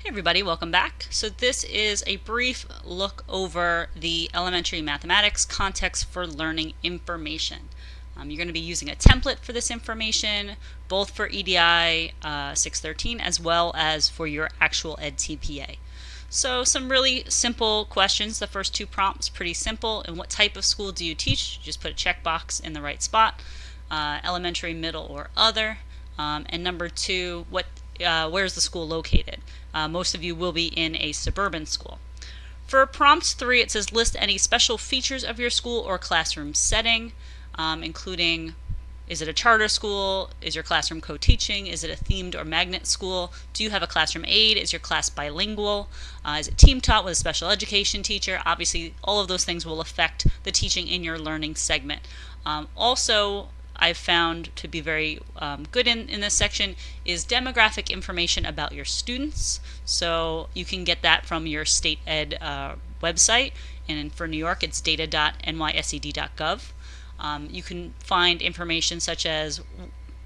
Hey everybody, welcome back. So this is a brief look over the elementary mathematics context for learning information. You're going to be using a template for this information, both for EDI 613 as well as for your actual EdTPA. So some really simple questions. The first two prompts, pretty simple. And what type of school do you teach? Just put a checkbox in the right spot, elementary, middle, or other. And number two, where's the school located? Most of you will be in a suburban school. For prompts 3, it says list any special features of your school or classroom setting, including, is it a charter school? Is your classroom co-teaching? Is it a themed or magnet school? Do you have a classroom aide? Is your class bilingual? Is it team taught with a special education teacher? Obviously, all of those things will affect the teaching in your learning segment. Also, I've found to be very good in this section is demographic information about your students. So you can get that from your state ed website, and for New York it's data.nysed.gov. You can find information such as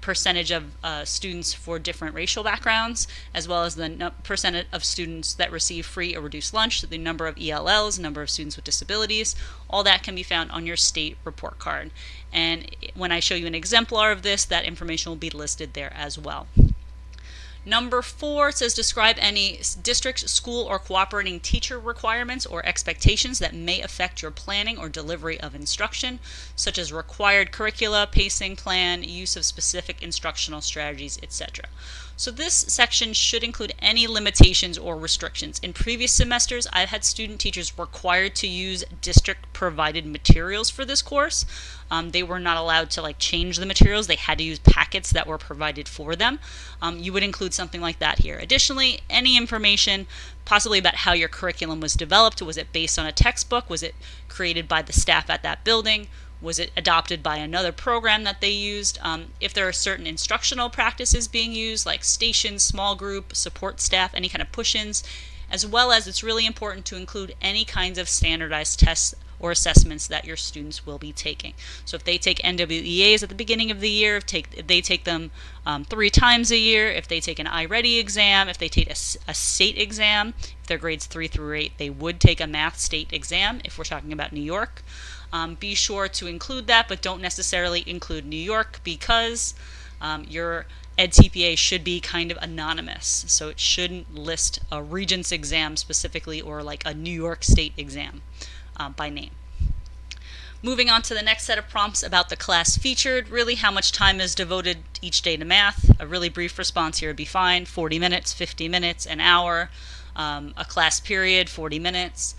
percentage of students for different racial backgrounds, as well as the percentage of students that receive free or reduced lunch, the number of ELLs, number of students with disabilities. All that can be found on your state report card. And when I show you an exemplar of this, that information will be listed there as well. Number 4 says describe any district, school, or cooperating teacher requirements or expectations that may affect your planning or delivery of instruction, such as required curricula, pacing plan, use of specific instructional strategies, etc. So this section should include any limitations or restrictions. In previous semesters, I've had student teachers required to use district provided materials for this course. They were not allowed to change the materials. They had to use packets that were provided for them. You would include something like that here. Additionally, any information possibly about how your curriculum was developed. Was it based on a textbook? Was it created by the staff at that building? Was it adopted by another program that they used? If there are certain instructional practices being used, like stations, small group, support staff, any kind of push-ins, as well as it's really important to include any kinds of standardized tests or assessments that your students will be taking. So if they take NWEAs at the beginning of the year, if they take them 3 times a year, if they take an iReady exam, if they take a state exam, if they're grades 3 through 8, they would take a math state exam if we're talking about New York. Be sure to include that, but don't necessarily include New York because your EdTPA should be kind of anonymous. So it shouldn't list a Regents exam specifically or like a New York State exam by name. Moving on to the next set of prompts about the class featured, really how much time is devoted each day to math. A really brief response here would be fine, 40 minutes, 50 minutes, an hour, a class period, 40 minutes.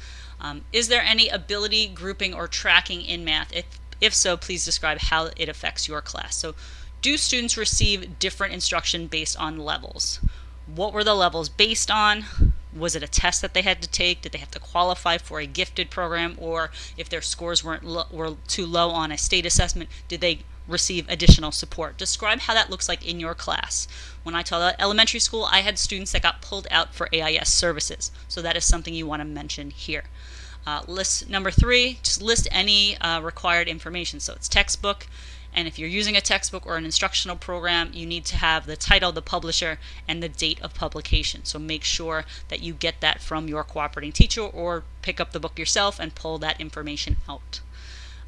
Is there any ability, grouping, or tracking in math? If so, please describe how it affects your class. So do students receive different instruction based on levels? What were the levels based on? Was it a test that they had to take? Did they have to qualify for a gifted program? Or if their scores were too low on a state assessment, did they receive additional support? Describe how that looks like in your class. When I taught elementary school, I had students that got pulled out for AIS services. So that is something you want to mention here. List number 3, just list any required information. So it's textbook, and if you're using a textbook or an instructional program, you need to have the title, the publisher, and the date of publication. So make sure that you get that from your cooperating teacher or pick up the book yourself and pull that information out.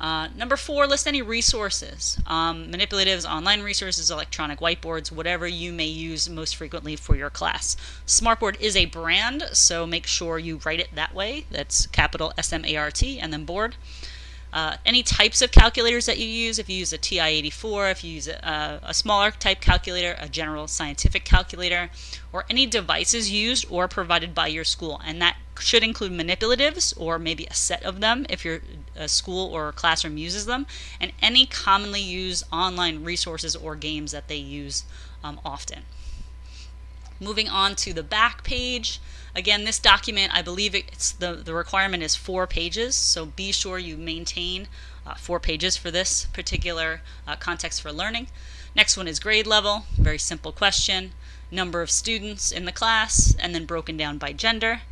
Number 4, list any resources, manipulatives, online resources, electronic whiteboards, whatever you may use most frequently for your class. Smartboard is a brand, so make sure you write it that way. That's capital SMART and then board. Any types of calculators that you use, if you use a TI-84, if you use a smaller type calculator, a general scientific calculator, or any devices used or provided by your school. And that should include manipulatives or maybe a set of them if your school or classroom uses them, and any commonly used online resources or games that they use often. Moving on to the back page. Again, this document, I believe the requirement is 4 pages, so be sure you maintain 4 pages for this particular context for learning. Next one is grade level, very simple question, number of students in the class, and then broken down by gender.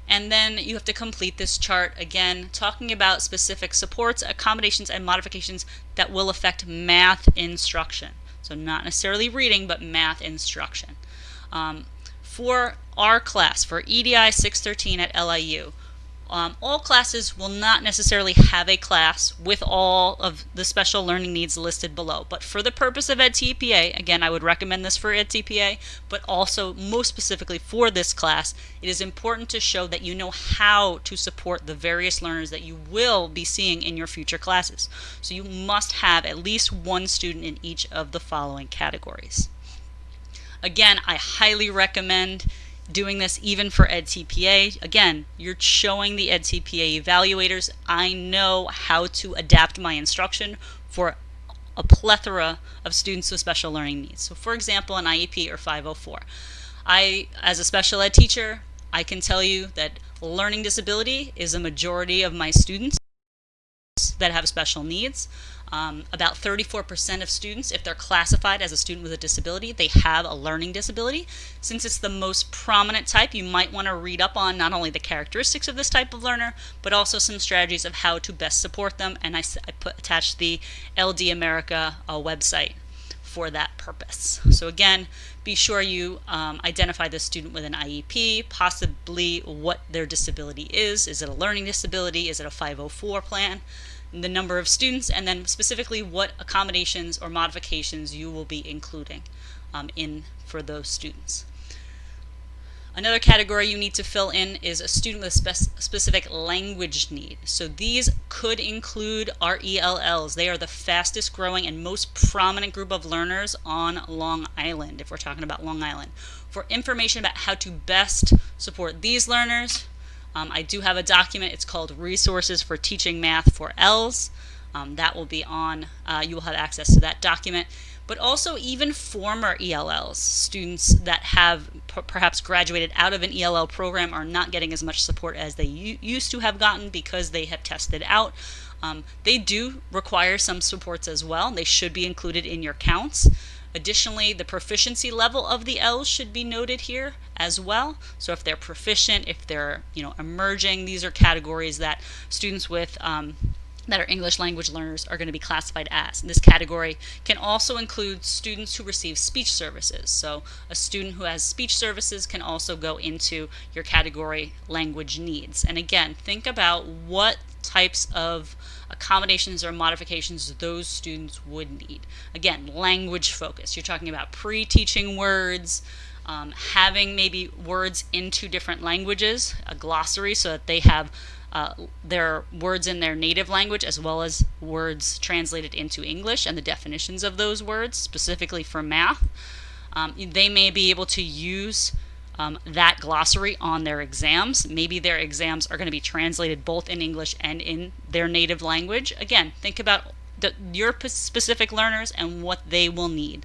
And then you have to complete this chart, again, talking about specific supports, accommodations, and modifications that will affect math instruction. So not necessarily reading, but math instruction. For our class, for EDI 613 at LIU, all classes will not necessarily have a class with all of the special learning needs listed below. But for the purpose of EdTPA, again, I would recommend this for EdTPA, but also most specifically for this class, it is important to show that you know how to support the various learners that you will be seeing in your future classes. So you must have at least one student in each of the following categories. Again, I highly recommend doing this even for EdTPA. Again, you're showing the EdTPA evaluators, I know how to adapt my instruction for a plethora of students with special learning needs. So for example, an IEP or 504. As a special ed teacher, I can tell you that learning disability is a majority of my students that have special needs. About 34% of students, if they're classified as a student with a disability, they have a learning disability. Since it's the most prominent type, you might want to read up on not only the characteristics of this type of learner, but also some strategies of how to best support them. And I attached the LD America website for that purpose. So again, be sure you identify the student with an IEP, possibly what their disability is. Is it a learning disability? Is it a 504 plan? The number of students, and then specifically what accommodations or modifications you will be including in for those students. Another category you need to fill in is a student with a specific language need. So these could include our ELLs. They are the fastest growing and most prominent group of learners on Long Island, if we're talking about Long Island. For information about how to best support these learners, I do have a document. It's called Resources for Teaching Math for ELLs. That will be on, you will have access to that document. But also even former ELLs, students that have perhaps graduated out of an ELL program are not getting as much support as they used to have gotten because they have tested out. They do require some supports as well. They should be included in your counts. Additionally, the proficiency level of the L's should be noted here as well. So if they're proficient, if they're emerging, these are categories that students with that are English language learners are going to be classified as. And this category can also include students who receive speech services. So a student who has speech services can also go into your category language needs. And again, think about what types of accommodations or modifications those students would need. Again, language focus. You're talking about pre-teaching words, having maybe words in 2 different languages, a glossary so that they have their words in their native language as well as words translated into English and the definitions of those words, specifically for math. They may be able to use that glossary on their exams. Maybe their exams are going to be translated both in English and in their native language. Again, think about your specific learners and what they will need.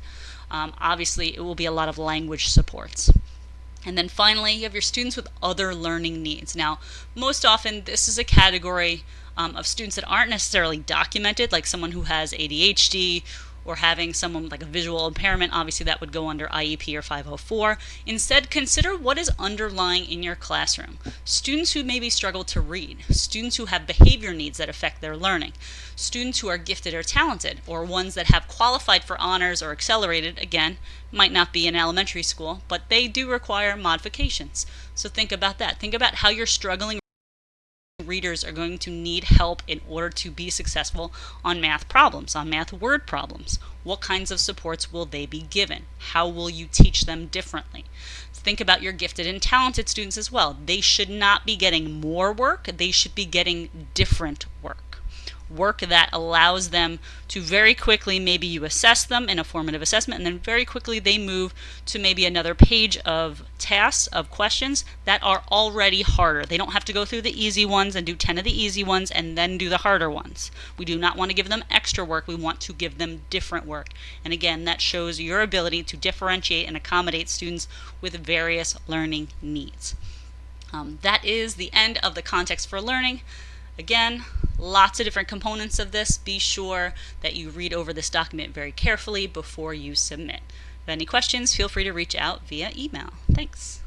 Obviously, it will be a lot of language supports. And then finally, you have your students with other learning needs. Now, most often, this is a category of students that aren't necessarily documented, like someone who has ADHD or having someone like a visual impairment. Obviously, that would go under IEP or 504. Instead, consider what is underlying in your classroom. Students who maybe struggle to read, students who have behavior needs that affect their learning, students who are gifted or talented, or ones that have qualified for honors or accelerated, again, might not be in elementary school, but they do require modifications. So think about that. Think about how your struggling readers are going to need help in order to be successful on math problems, on math word problems. What kinds of supports will they be given? How will you teach them differently? Think about your gifted and talented students as well. They should not be getting more work. They should be getting different work. Work that allows them to very quickly, maybe you assess them in a formative assessment, and then very quickly they move to maybe another page of tasks, of questions that are already harder. They don't have to go through the easy ones and do 10 of the easy ones and then do the harder ones. We do not want to give them extra work. We want to give them different work. And again, that shows your ability to differentiate and accommodate students with various learning needs. That is the end of the context for learning. Again, lots of different components of this. Be sure that you read over this document very carefully before you submit. If you have any questions, feel free to reach out via email. Thanks.